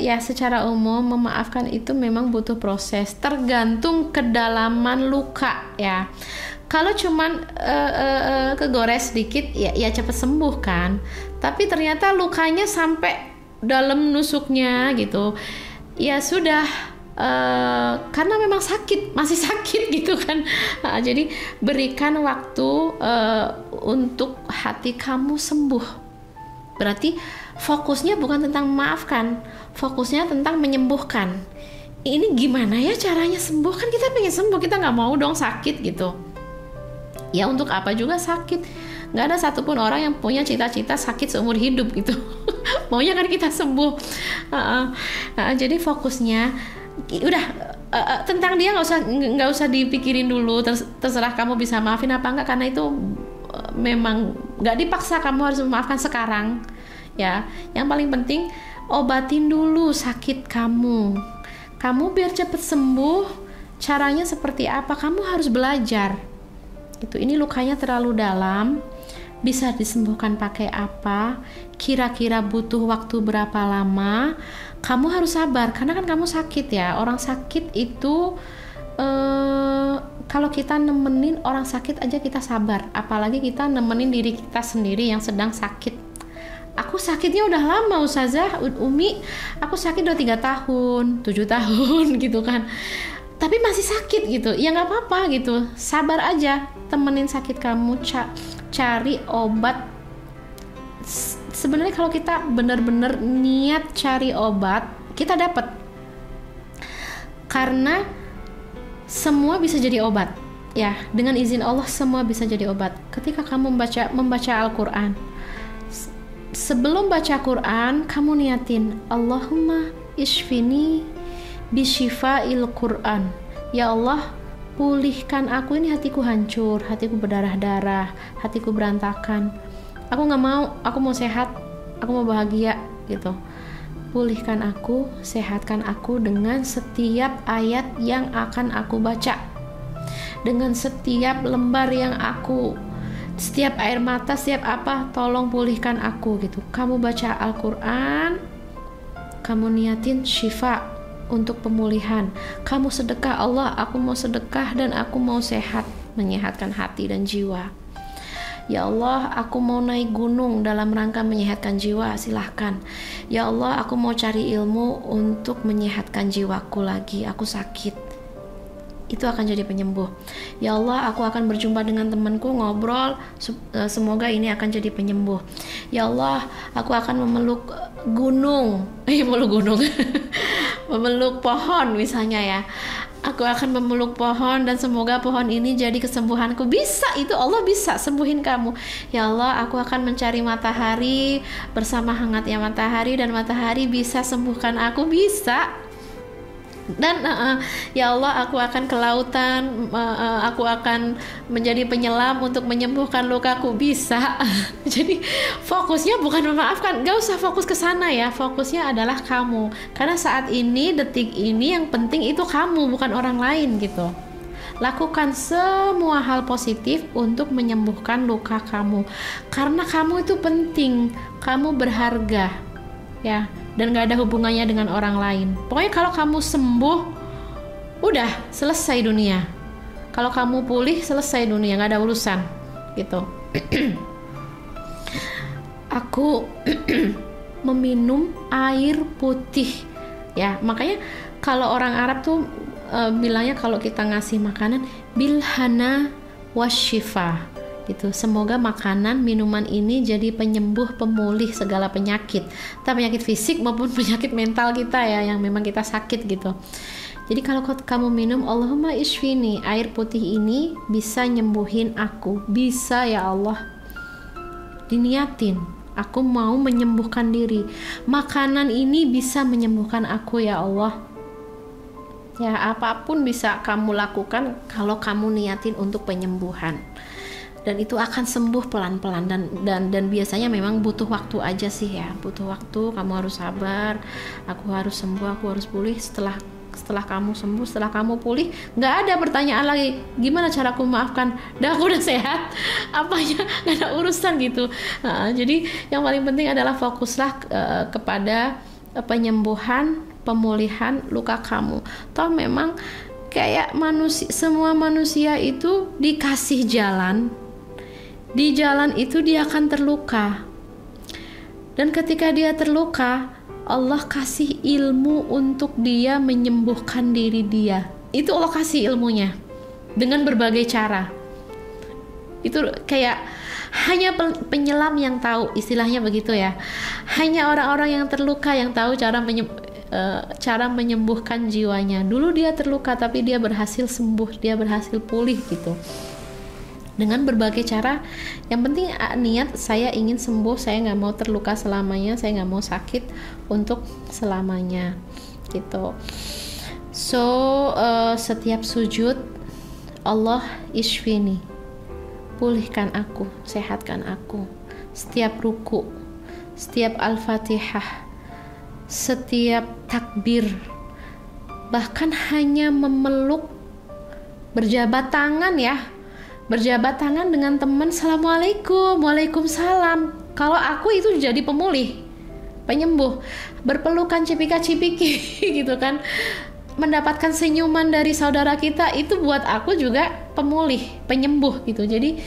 ya secara umum memaafkan itu memang butuh proses, tergantung kedalaman luka ya. Kalau cuman kegores sedikit ya cepet sembuh kan. Tapi ternyata lukanya sampai dalam nusuknya gitu. Ya sudah, karena memang sakit, masih sakit gitu kan. Jadi berikan waktu untuk hati kamu sembuh. Berarti fokusnya bukan tentang memaafkan, fokusnya tentang menyembuhkan. Ini gimana ya caranya sembuh? Kan kita pengen sembuh, kita nggak mau dong sakit gitu. Ya untuk apa juga sakit? Nggak ada satupun orang yang punya cita-cita sakit seumur hidup gitu. Maunya kan kita sembuh. Jadi fokusnya udah tentang dia nggak usah dipikirin dulu. Terserah kamu bisa maafin apa enggak, karena itu memang nggak dipaksa kamu harus memaafkan sekarang ya. Yang paling penting obatin dulu sakit kamu biar cepet sembuh. Caranya seperti apa? Kamu harus belajar itu. Ini lukanya terlalu dalam, bisa disembuhkan pakai apa, kira-kira butuh waktu berapa lama. Kamu harus sabar karena kan kamu sakit ya. Orang sakit itu kalau kita nemenin orang sakit aja kita sabar, apalagi kita nemenin diri kita sendiri yang sedang sakit. Aku sakitnya udah lama Ustazah, Umi, aku sakit udah 3 tahun, 7 tahun gitu kan, tapi masih sakit gitu. Ya nggak apa-apa gitu, sabar aja, temenin sakit kamu, cari obat. Sebenarnya kalau kita benar-benar niat cari obat, kita dapat. Karena semua bisa jadi obat ya, dengan izin Allah semua bisa jadi obat. Ketika kamu membaca Al-Quran, sebelum baca Quran kamu niatin Allahumma ishfini bisyifa'il Quran. Ya Allah, pulihkan aku, ini hatiku hancur, hatiku berdarah-darah, hatiku berantakan, aku nggak mau, aku mau sehat, aku mau bahagia gitu. Pulihkan aku, sehatkan aku dengan setiap ayat yang akan aku baca, dengan setiap lembar yang aku, setiap air mata, setiap apa, tolong pulihkan aku gitu. Kamu baca Al-Quran, kamu niatin syifa untuk pemulihan. Kamu sedekah, Allah aku mau sedekah dan aku mau sehat, menyehatkan hati dan jiwa. Ya Allah, aku mau naik gunung dalam rangka menyehatkan jiwa, silahkan. Ya Allah, aku mau cari ilmu untuk menyehatkan jiwaku lagi, aku sakit. Itu akan jadi penyembuh. Ya Allah, aku akan berjumpa dengan temanku, ngobrol, semoga ini akan jadi penyembuh. Ya Allah, aku akan memeluk gunung, memeluk pohon misalnya ya. Aku akan memeluk pohon dan semoga pohon ini jadi kesembuhanku. Bisa, itu Allah bisa sembuhin kamu. Ya Allah, aku akan mencari matahari, bersama hangatnya matahari dan matahari bisa sembuhkan aku, bisa. Dan ya Allah, aku akan ke lautan, aku akan menjadi penyelam untuk menyembuhkan lukaku, bisa. Jadi fokusnya bukan memaafkan, gak usah fokus ke sana ya, fokusnya adalah kamu. Karena saat ini, detik ini yang penting itu kamu, bukan orang lain gitu. Lakukan semua hal positif untuk menyembuhkan luka kamu, karena kamu itu penting, kamu berharga ya, dan gak ada hubungannya dengan orang lain. Pokoknya kalau kamu sembuh, udah selesai dunia. Kalau kamu pulih, selesai dunia, gak ada urusan gitu. Aku meminum air putih ya, makanya kalau orang Arab tuh bilangnya kalau kita ngasih makanan bilhana wasyifa gitu. Semoga makanan, minuman ini jadi penyembuh, pemulih segala penyakit, entah penyakit fisik maupun penyakit mental kita ya, yang memang kita sakit gitu. Jadi kalau kamu minum Allahumma ishfini, air putih ini bisa nyembuhin aku, bisa ya Allah. Diniatin, aku mau menyembuhkan diri, makanan ini bisa menyembuhkan aku ya Allah. Ya, apapun bisa kamu lakukan kalau kamu niatin untuk penyembuhan. Dan itu akan sembuh pelan-pelan, dan biasanya memang butuh waktu aja sih ya, butuh waktu. Kamu harus sabar, aku harus sembuh, aku harus pulih. Setelah kamu sembuh, setelah kamu pulih, nggak ada pertanyaan lagi gimana caraku memaafkan, aku udah sehat, apanya nggak ada urusan gitu. Jadi yang paling penting adalah fokuslah kepada penyembuhan, pemulihan luka kamu. Toh memang kayak semua manusia itu dikasih jalan, di jalan itu dia akan terluka, dan ketika dia terluka Allah kasih ilmu untuk dia menyembuhkan diri dia. Itu Allah kasih ilmunya dengan berbagai cara. Itu kayak hanya penyelam yang tahu, istilahnya begitu ya. Hanya orang-orang yang terluka yang tahu cara menyembuhkan jiwanya. Dulu dia terluka tapi dia berhasil sembuh, dia berhasil pulih gitu. Dengan berbagai cara. Yang penting niat, saya ingin sembuh, saya nggak mau terluka selamanya, saya nggak mau sakit untuk selamanya gitu. So setiap sujud Allah ishfini, pulihkan aku, sehatkan aku. Setiap ruku, setiap al-fatihah, setiap takbir, bahkan hanya memeluk, berjabat tangan dengan teman, assalamualaikum, waalaikumsalam. Kalau aku itu jadi pemulih, penyembuh. Berpelukan cipika-cipiki gitu kan, mendapatkan senyuman dari saudara kita, itu buat aku juga pemulih, penyembuh gitu. Jadi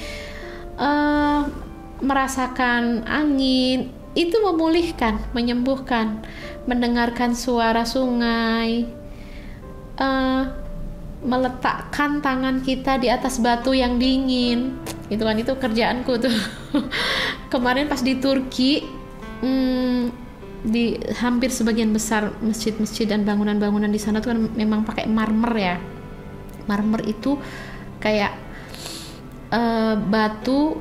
merasakan angin itu memulihkan, menyembuhkan. Mendengarkan suara sungai, meletakkan tangan kita di atas batu yang dingin, gitu kan, itu kerjaanku tuh. Kemarin pas di Turki, di hampir sebagian besar masjid-masjid dan bangunan-bangunan di sana tuh kan memang pakai marmer ya. Marmer itu kayak batu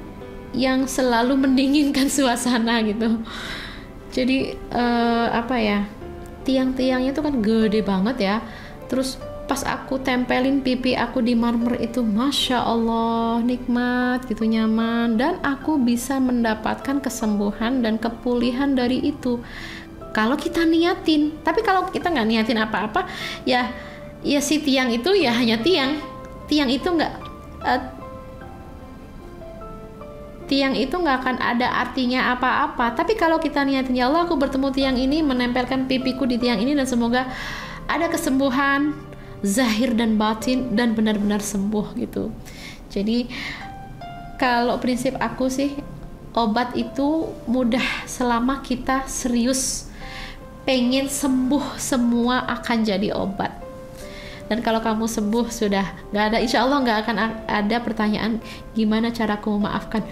yang selalu mendinginkan suasana gitu. Jadi tiang-tiangnya tuh kan gede banget ya. Terus pas aku tempelin pipi aku di marmer itu, Masya Allah, nikmat gitu, nyaman, dan aku bisa mendapatkan kesembuhan dan kepulihan dari itu kalau kita niatin. Tapi kalau kita nggak niatin apa-apa, ya si tiang itu ya hanya tiang itu nggak akan ada artinya apa-apa. Tapi kalau kita niatin, ya Allah, aku bertemu tiang ini, menempelkan pipiku di tiang ini, dan semoga ada kesembuhan zahir dan batin dan benar-benar sembuh gitu. Jadi kalau prinsip aku sih, obat itu mudah selama kita serius pengen sembuh, semua akan jadi obat. Dan kalau kamu sembuh, sudah nggak ada, insya Allah nggak akan ada pertanyaan gimana caraku memaafkan.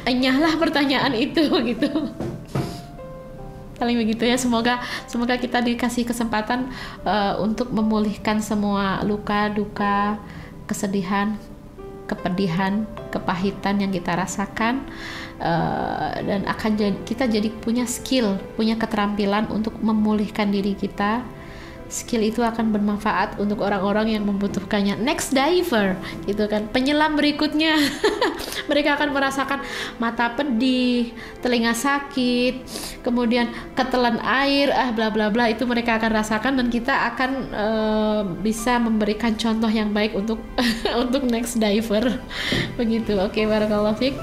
enyahlah pertanyaan itu gitu. Paling begitu ya. Semoga kita dikasih kesempatan untuk memulihkan semua luka, duka, kesedihan, kepedihan, kepahitan yang kita rasakan, dan kita jadi punya skill, punya keterampilan untuk memulihkan diri kita. Skill itu akan bermanfaat untuk orang-orang yang membutuhkannya. Next diver gitu kan, penyelam berikutnya. Mereka akan merasakan mata pedih, telinga sakit, kemudian ketelan air, bla bla bla, itu mereka akan rasakan, dan kita akan bisa memberikan contoh yang baik untuk untuk next diver. Begitu. Oke, barakallahu fiik.